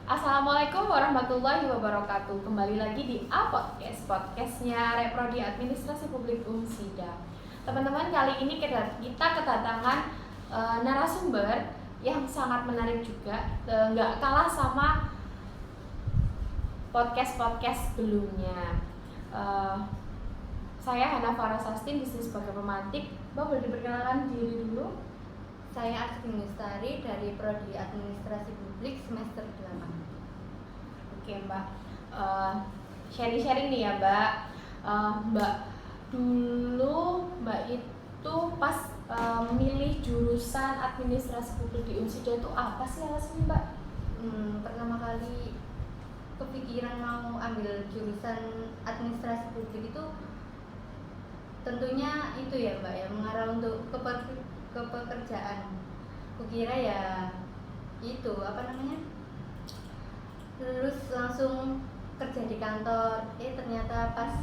Assalamualaikum warahmatullahi wabarakatuh. Kembali lagi di podcastnya Reprodi Administrasi Publik Unsida. Teman-teman, kali ini kita kedatangan narasumber yang sangat menarik juga, nggak kalah sama podcast sebelumnya. Saya Hana Farah Sastin, di sini sebagai pemantik. Mbak, boleh diperkenalkan diri dulu? Saya Asri Mustari dari Prodi Administrasi Publik semester 8. Oke Mbak, sharing-sharing nih ya Mbak. Mbak, dulu Mbak itu pas milih jurusan administrasi publik di Unsida itu apa sih alasannya Mbak? Pertama kali kepikiran mau ambil jurusan administrasi publik itu tentunya itu ya Mbak ya, mengarah untuk ke pekerjaan. Kukira ya itu lulus langsung kerja di kantor, ternyata pas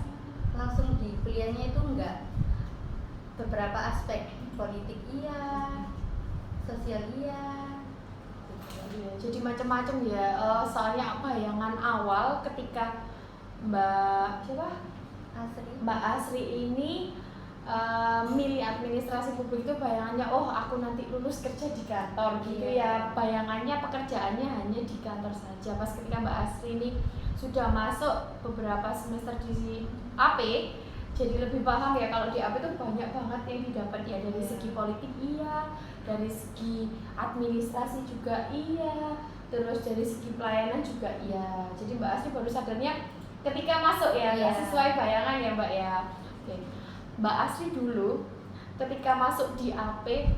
langsung di kuliahnya itu enggak, beberapa aspek politik iya, sosial iya, jadi macam-macam ya. Soalnya bayangan awal ketika Mbak Asri ini milih administrasi publik itu bayangannya, oh aku nanti lulus kerja di kantor gitu ya. Bayangannya pekerjaannya hanya di kantor saja. Pas ketika Mbak Asri ini sudah masuk beberapa semester di AP, jadi lebih paham ya kalau di AP itu banyak banget yang didapat ya, dari segi politik iya, dari segi administrasi juga iya, terus dari segi pelayanan juga iya. Jadi Mbak Asri baru sadarnya ketika masuk ya, nggak sesuai bayangan ya Mbak ya. Oke. Mbak Asri dulu ketika masuk di AP,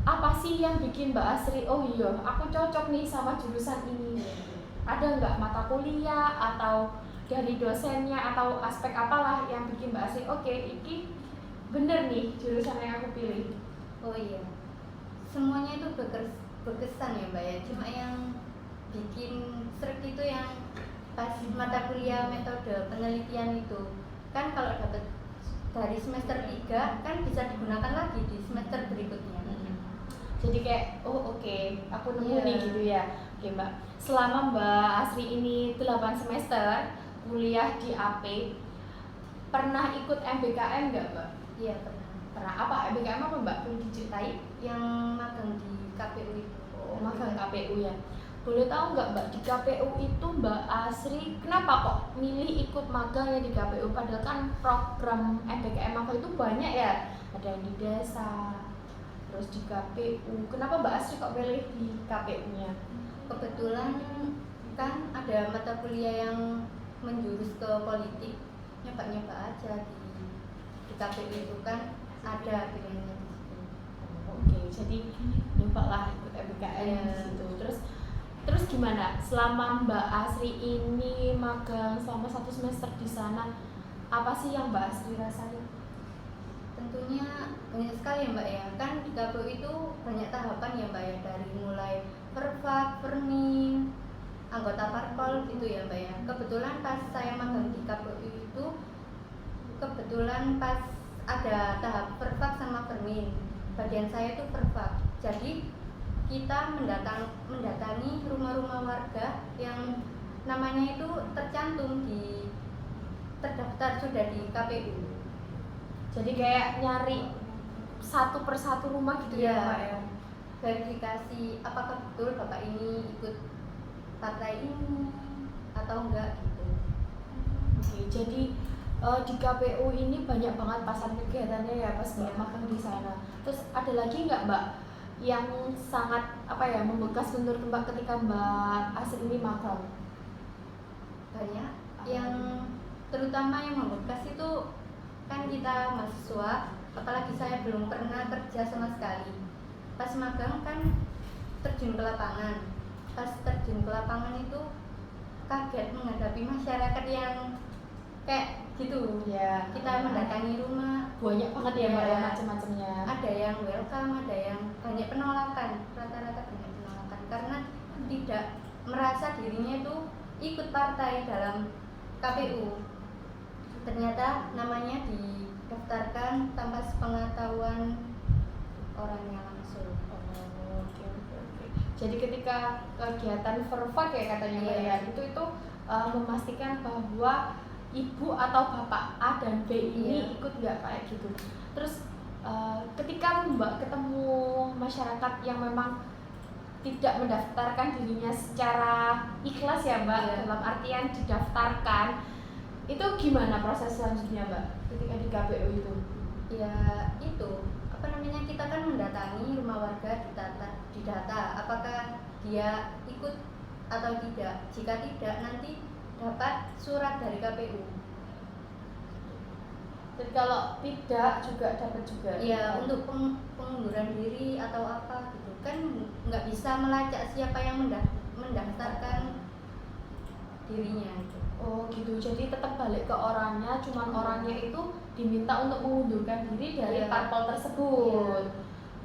apa sih yang bikin Mbak Asri, oh iya aku cocok nih sama jurusan ini? Ada nggak mata kuliah atau dari dosennya atau aspek apalah yang bikin Mbak Asri, oke, ini bener nih jurusan yang aku pilih? Oh iya, semuanya itu berkesan ya Mbak ya. Cuma yang bikin seret itu yang pas mata kuliah metode penelitian itu kan, kalau dapat dari semester 3 kan bisa digunakan lagi di semester berikutnya. Jadi kayak oke, aku nemu nih gitu ya. Oke Mbak, selama Mbak Asri ini 8 semester kuliah di AP, pernah ikut MBKM nggak Mbak? Iya Pernah. Apa MBKM apa Mbak? Boleh diceritain? Yang magang di KPU itu. Oh, magang KPU ya. Boleh tahu nggak Mbak, di KPU itu Mbak Asri kenapa kok milih ikut magang ya di KPU? Padahal kan program MBKM magang itu banyak ya, ada yang di desa, terus di KPU. Kenapa Mbak Asri kok pilih di KPU-nya? Kebetulan kan ada mata kuliah yang menjurus ke politik, nyoba aja di KPU itu kan ada pilihannya di situ. Oke, jadi nyoba lah ikut MBKM di situ. Terus gimana? Selama Mbak Asri ini magang selama 1 semester di sana, apa sih yang Mbak Asri rasain? Tentunya banyak sekali ya Mbak ya. Kan di KPU itu banyak tahapan ya Mbak ya, dari mulai perfak, permin, anggota parpol gitu ya Mbak ya. Kebetulan pas saya magang di KPU itu kebetulan pas ada tahap perfak sama permin. Bagian saya itu perfak. Jadi kita mendatangi rumah-rumah warga yang namanya itu tercantum terdaftar sudah di KPU. Jadi kayak nyari satu persatu rumah gitu ya Mbak ya. Verifikasi apakah betul Bapak ini ikut partai ini atau enggak gitu. Oke, jadi di KPU ini banyak banget pasar kegiatannya ya pas Mbak magang di sana. Terus ada lagi nggak Mbak yang sangat membekas menurut Mbak ketika Mbak Asri ini magang? Banyak. Yang terutama yang membekas itu kan kita mahasiswa, apalagi saya belum pernah kerja sama sekali. Pas magang kan terjun ke lapangan. Pas terjun ke lapangan itu kaget menghadapi masyarakat yang kayak gitu ya. Kita mendatangi rumah, banyak banget ya Mbak ya, macam-macamnya. Ada yang welcome, ada yang banyak penolakan, rata-rata banyak penolakan karena tidak merasa dirinya itu ikut partai dalam KPU. Ternyata namanya didaftarkan tanpa sepengetahuan orangnya langsung. Oke. Jadi ketika kegiatan verfak ya katanya Mbak ya, itu memastikan bahwa ibu atau bapak A dan B ini ikut nggak kayak gitu. Terus ketika Mbak ketemu masyarakat yang memang tidak mendaftarkan dirinya secara ikhlas ya Mbak, dalam artian didaftarkan, itu gimana proses selanjutnya Mbak ketika di KPU itu? Ya itu kita kan mendatangi rumah warga, didata apakah dia ikut atau tidak. Jika tidak, nanti dapat surat dari KPU. Jadi kalau tidak juga dapat juga. Ya untuk pengunduran diri atau apa gitu kan nggak bisa melacak siapa yang mendaftarkan dirinya gitu. Oh gitu, jadi tetap balik ke orangnya, cuman orangnya itu diminta untuk mengundurkan diri dari parpol tersebut.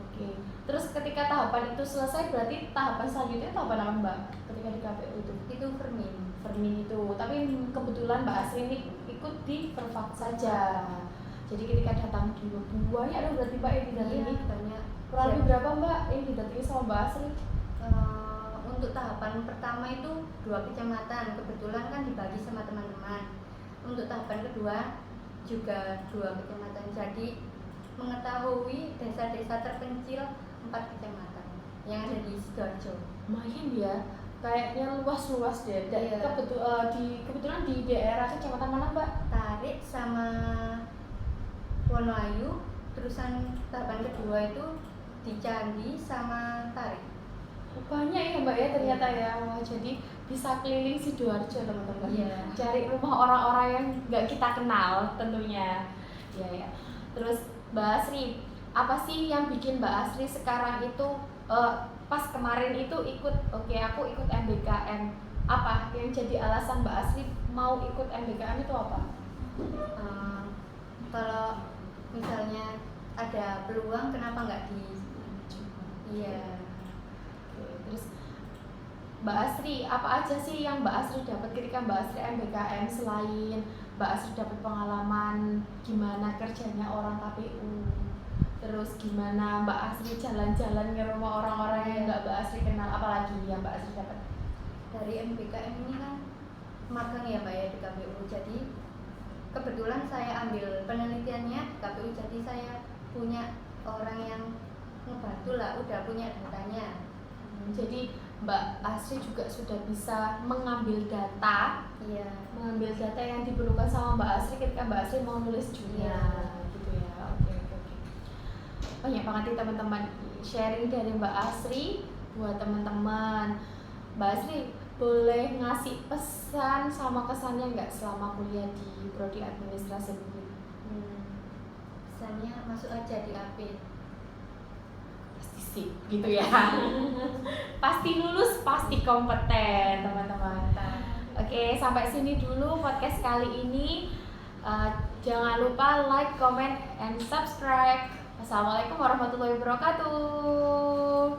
Oke. Terus ketika tahapan itu selesai, berarti tahapan selanjutnya tahapan apa Mbak? Ketika di KPU itu Fermin itu. Tapi kebetulan Mbak Asri ini ikut di Verfak saja. Jadi ketika datang di banyak ada berarti Mbak yang didatangi? Banyak. Kurang lebih berapa Mbak yang didatangi sama Mbak Asri? Untuk tahapan pertama itu 2 kecamatan, kebetulan kan dibagi sama teman-teman. Untuk tahapan kedua juga 2 kecamatan, jadi mengetahui desa-desa terpencil 4 kecamatan yang ada di Sidoarjo. Lumayan ya, kayaknya luas-luas deh. Kebetulan di daerah kecamatan mana Mbak? Tarik sama Wonoayu, terusan tahapan kedua itu di Candi sama Tarik. Banyak ya Mbak ya ternyata ya. Wah, jadi bisa keliling Sidoarjo teman-teman. Cari rumah orang-orang yang nggak kita kenal tentunya. Ya. Terus Mbak Asri, apa sih yang bikin Mbak Asri sekarang itu pas kemarin itu ikut, aku ikut MBKM. Apa yang jadi alasan Mbak Asri mau ikut MBKM itu apa? Kalau misalnya ada peluang, kenapa nggak di? Terus Mbak Asri, apa aja sih yang Mbak Asri dapat ketika Mbak Asri MBKM selain Mbak Asri dapat pengalaman gimana kerjanya orang KPU, terus gimana Mbak Asri jalan-jalan ke rumah orang-orang yang nggak Mbak Asri kenal, apalagi yang Mbak Asri dapat? Dari MBKM ini kan magang ya Mbak ya di KPU, jadi kebetulan saya ambil penelitiannya di KPU, jadi saya punya orang yang ngebantu lah, udah punya datanya. Jadi Mbak Asri juga sudah bisa mengambil data, mengambil data yang diperlukan sama Mbak Asri ketika Mbak Asri mau nulis jurnal, gitu ya. Oke. Banyak banget nih teman-teman sharing dari Mbak Asri buat teman-teman. Mbak Asri boleh ngasih pesan sama kesannya nggak selama kuliah di Prodi Administrasi Publik? Pesannya masuk aja di AP. Sih gitu ya. Pasti lulus, pasti kompeten teman-teman. Oke, sampai sini dulu podcast kali ini. Jangan lupa like, comment, and subscribe. Wassalamualaikum warahmatullahi wabarakatuh.